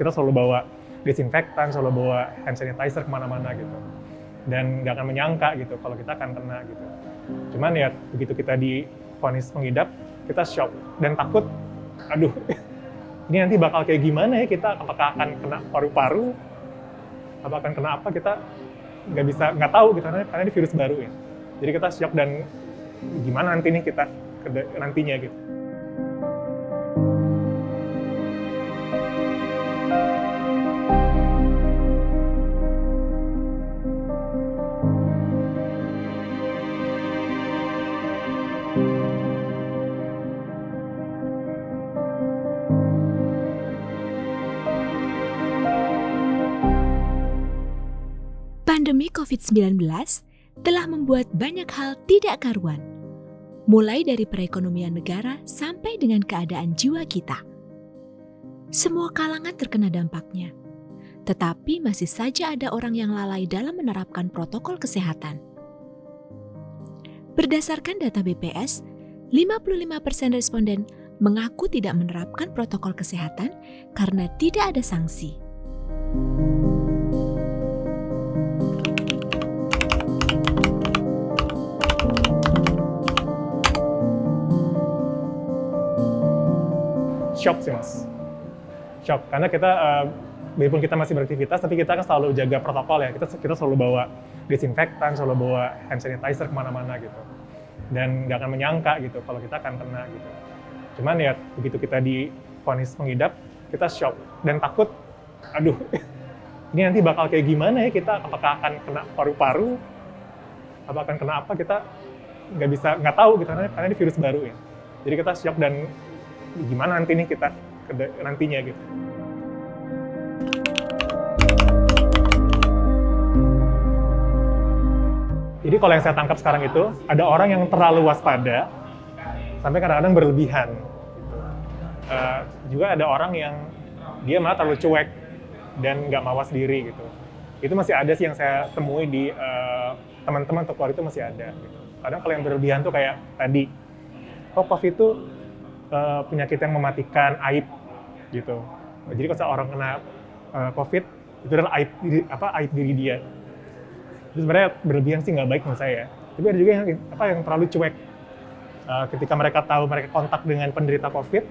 kita selalu bawa disinfektan, selalu bawa hand sanitizer kemana-mana gitu. Dan nggak akan menyangka gitu kalau kita akan kena gitu. Cuman ya begitu kita divonis mengidap, kita shock dan takut, aduh ini nanti bakal kayak gimana ya, kita apakah akan kena paru-paru, apa akan kena apa, kita nggak tahu gitu, karena ini virus baru ya. Jadi kita shock dan gimana nanti nih kita nantinya gitu. Pandemi COVID-19 telah membuat banyak hal tidak karuan, mulai dari perekonomian negara sampai dengan keadaan jiwa kita. Semua kalangan terkena dampaknya, tetapi masih saja ada orang yang lalai dalam menerapkan protokol kesehatan. Berdasarkan data BPS, 55% responden mengaku tidak menerapkan protokol kesehatan karena tidak ada sanksi. Shock sih mas, shock karena kita walaupun kita masih beraktivitas tapi kita kan selalu jaga protokol ya, kita selalu bawa disinfektan, selalu bawa hand sanitizer kemana-mana gitu, dan nggak akan menyangka gitu kalau kita akan kena gitu. Cuman ya begitu kita divonis mengidap, kita shock dan takut, aduh ini nanti bakal kayak gimana ya, kita apakah akan kena paru-paru, apa akan kena apa, kita nggak tahu gitu, karena ini virus baru ya. Jadi kita shock dan gimana nanti nih kita nantinya gitu. Jadi kalau yang saya tangkap sekarang itu, ada orang yang terlalu waspada sampai kadang-kadang berlebihan. Juga ada orang yang dia malah terlalu cuek dan nggak mawas diri gitu. Itu masih ada sih yang saya temui di teman-teman atau keluarga, itu masih ada. Gitu. Kadang kalau yang berlebihan tuh kayak tadi, COVID itu penyakit yang mematikan, aib gitu. Jadi kalau orang kena COVID itu adalah aib diri dia. Itu sebenarnya berlebihan sih nggak baik menurut saya. Tapi ada juga yang terlalu cuek. Ketika mereka tahu mereka kontak dengan penderita COVID,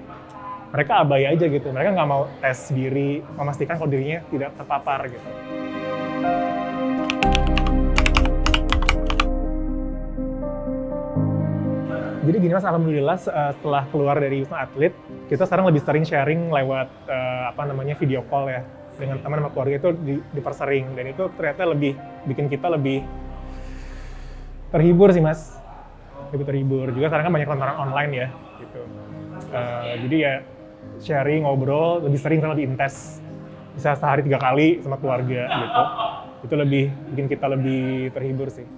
mereka abai aja gitu. Mereka nggak mau tes diri, memastikan kalau dirinya tidak terpapar gitu. Jadi gini mas, alhamdulillah setelah keluar dari Wisma Atlet, kita sekarang lebih sering sharing lewat video call ya, dengan teman sama keluarga itu dipersering, dan itu ternyata lebih bikin kita lebih terhibur sih mas, lebih terhibur. Juga sekarang kan banyak tontonan online ya, gitu. Jadi ya sharing, ngobrol lebih sering, lebih intens, bisa sehari 3 kali sama keluarga gitu. Itu lebih bikin kita lebih terhibur sih.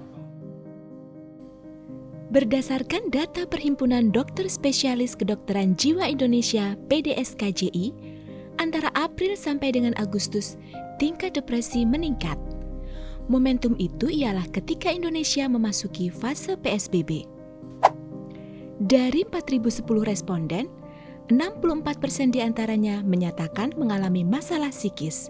Berdasarkan data Perhimpunan Dokter Spesialis Kedokteran Jiwa Indonesia (PDSKJI), antara April sampai dengan Agustus, tingkat depresi meningkat. Momentum itu ialah ketika Indonesia memasuki fase PSBB. Dari 4.010 responden, 64% diantaranya menyatakan mengalami masalah psikis.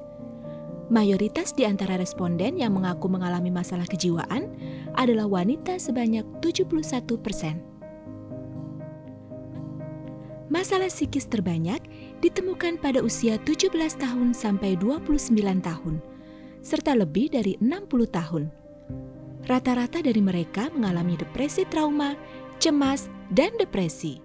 Mayoritas di antara responden yang mengaku mengalami masalah kejiwaan adalah wanita sebanyak 71%. Masalah psikis terbanyak ditemukan pada usia 17 tahun sampai 29 tahun, serta lebih dari 60 tahun. Rata-rata dari mereka mengalami depresi trauma, cemas, dan depresi.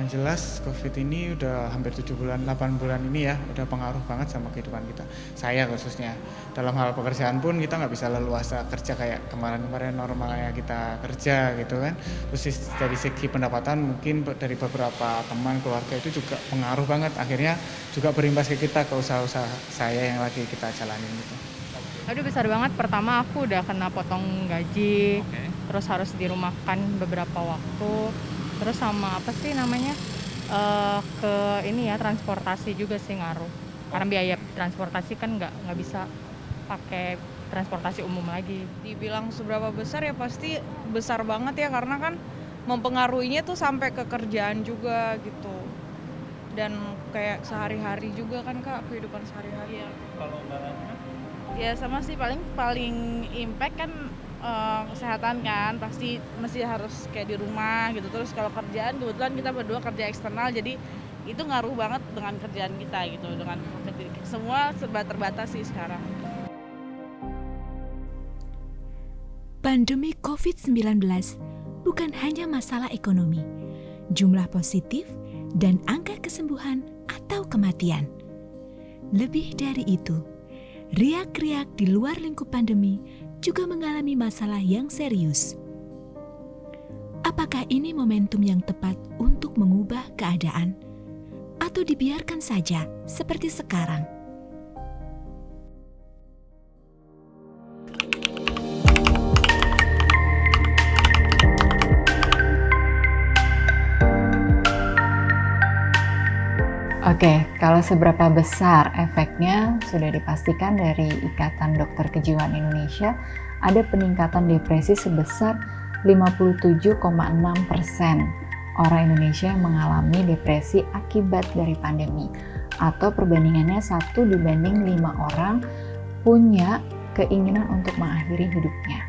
Jelas COVID ini udah hampir 7 bulan, 8 bulan ini ya, udah pengaruh banget sama kehidupan kita. Saya khususnya, dalam hal pekerjaan pun kita nggak bisa leluasa kerja kayak kemarin-kemarin normalnya kita kerja gitu kan. Terus dari segi pendapatan mungkin dari beberapa teman, keluarga itu juga pengaruh banget. Akhirnya juga berimbas ke kita, ke usaha-usaha saya yang lagi kita jalanin gitu. Aduh besar banget, pertama aku udah kena potong gaji, terus harus dirumahkan beberapa waktu. Terus sama apa sih namanya, ke ini ya, transportasi juga sih ngaruh. Karena biaya transportasi kan nggak bisa pakai transportasi umum lagi. Dibilang seberapa besar ya pasti besar banget ya, karena kan mempengaruhinya tuh sampai ke kerjaan juga gitu. Dan kayak sehari-hari juga kan Kak, kehidupan sehari-hari. Kalau Mbak Rana? Ya sama sih, paling impact kan kesehatan kan, pasti masih harus kayak di rumah gitu. Terus kalau kerjaan, kebetulan kita berdua kerja eksternal, jadi itu ngaruh banget dengan kerjaan kita gitu, dengan semua serba terbatas sih sekarang. Pandemi COVID-19 bukan hanya masalah ekonomi, jumlah positif, dan angka kesembuhan atau kematian. Lebih dari itu, riak-riak di luar lingkup pandemi juga mengalami masalah yang serius. Apakah ini momentum yang tepat untuk mengubah keadaan? Atau dibiarkan saja seperti sekarang? Oke, kalau seberapa besar efeknya sudah dipastikan dari Ikatan Dokter Kejiwaan Indonesia, ada peningkatan depresi sebesar 57,6% orang Indonesia yang mengalami depresi akibat dari pandemi, atau perbandingannya 1 dibanding 5 orang punya keinginan untuk mengakhiri hidupnya.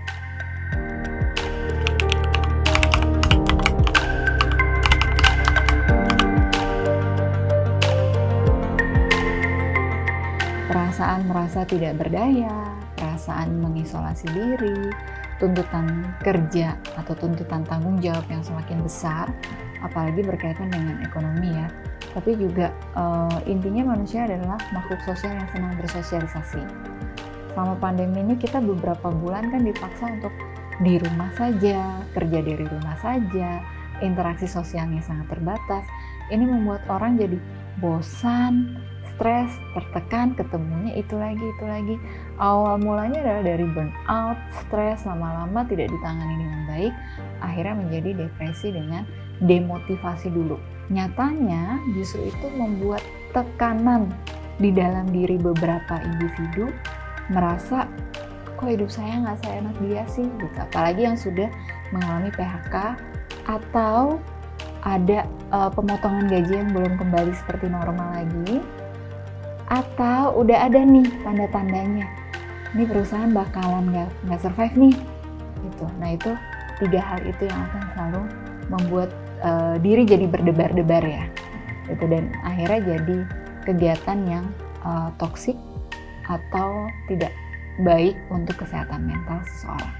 Perasaan merasa tidak berdaya, perasaan mengisolasi diri, tuntutan kerja atau tuntutan tanggung jawab yang semakin besar, apalagi berkaitan dengan ekonomi ya. Tapi juga intinya manusia adalah makhluk sosial yang senang bersosialisasi. Selama pandemi ini kita beberapa bulan kan dipaksa untuk di rumah saja, kerja dari rumah saja, interaksi sosialnya sangat terbatas. Ini membuat orang jadi bosan, stres, tertekan, ketemunya itu lagi. Awal mulanya adalah dari burnout, stres, lama-lama tidak ditangani dengan baik, akhirnya menjadi depresi dengan demotivasi dulu. Nyatanya justru itu membuat tekanan di dalam diri beberapa individu, merasa kok hidup saya nggak seenak dia sih, gitu. Apalagi yang sudah mengalami PHK atau ada pemotongan gaji yang belum kembali seperti normal lagi, atau udah ada nih tanda-tandanya, ini perusahaan bakalan nggak survive nih, gitu. Nah itu 3 hal itu yang akan selalu membuat diri jadi berdebar-debar ya, gitu. Dan akhirnya jadi kegiatan yang toksik atau tidak baik untuk kesehatan mental seseorang.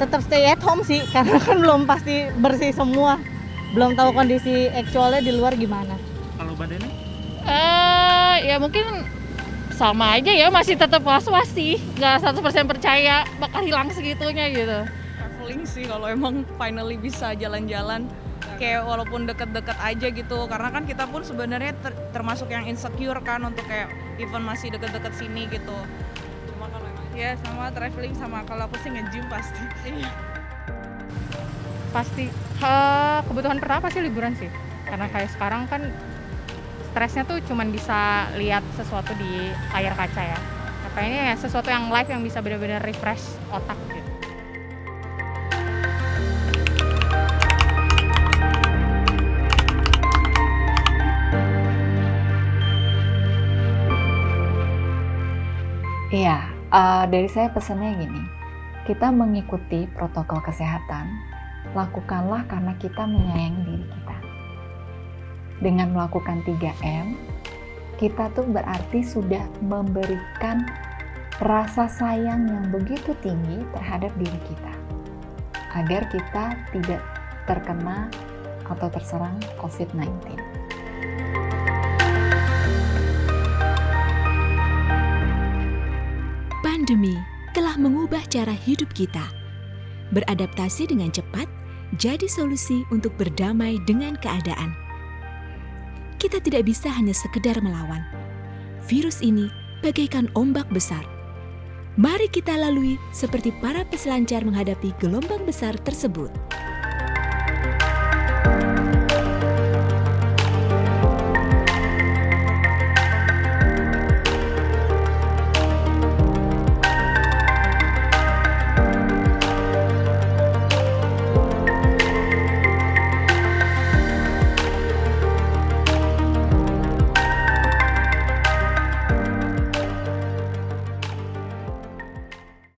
Tetap stay at home sih, karena kan belum pasti bersih semua, belum tahu kondisi aktualnya di luar gimana. Kalau badannya? Ya mungkin sama aja ya, masih tetap was-was sih, nggak 100% percaya bakal hilang segitunya gitu. Traveling sih kalau emang finally bisa jalan-jalan, kayak walaupun deket-deket aja gitu, karena kan kita pun sebenarnya termasuk yang insecure kan untuk kayak even masih deket-deket sini gitu. Cuma kalau emang Ya sama traveling, sama kalau aku sih nge-gym pasti. Pasti kebutuhan pertama sih liburan sih, karena kayak sekarang kan stresnya tuh cuman bisa lihat sesuatu di layar kaca ya. Kayaknya ya sesuatu yang live yang bisa benar-benar refresh otak gitu. Iya, dari saya pesannya gini, kita mengikuti protokol kesehatan, lakukanlah karena kita menyayangi diri kita. Dengan melakukan 3M, kita tuh berarti sudah memberikan rasa sayang yang begitu tinggi terhadap diri kita, agar kita tidak terkena atau terserang COVID-19. Pandemi telah mengubah cara hidup kita. Beradaptasi dengan cepat jadi solusi untuk berdamai dengan keadaan. Kita tidak bisa hanya sekedar melawan. Virus ini bagaikan ombak besar. Mari kita lalui seperti para peselancar menghadapi gelombang besar tersebut.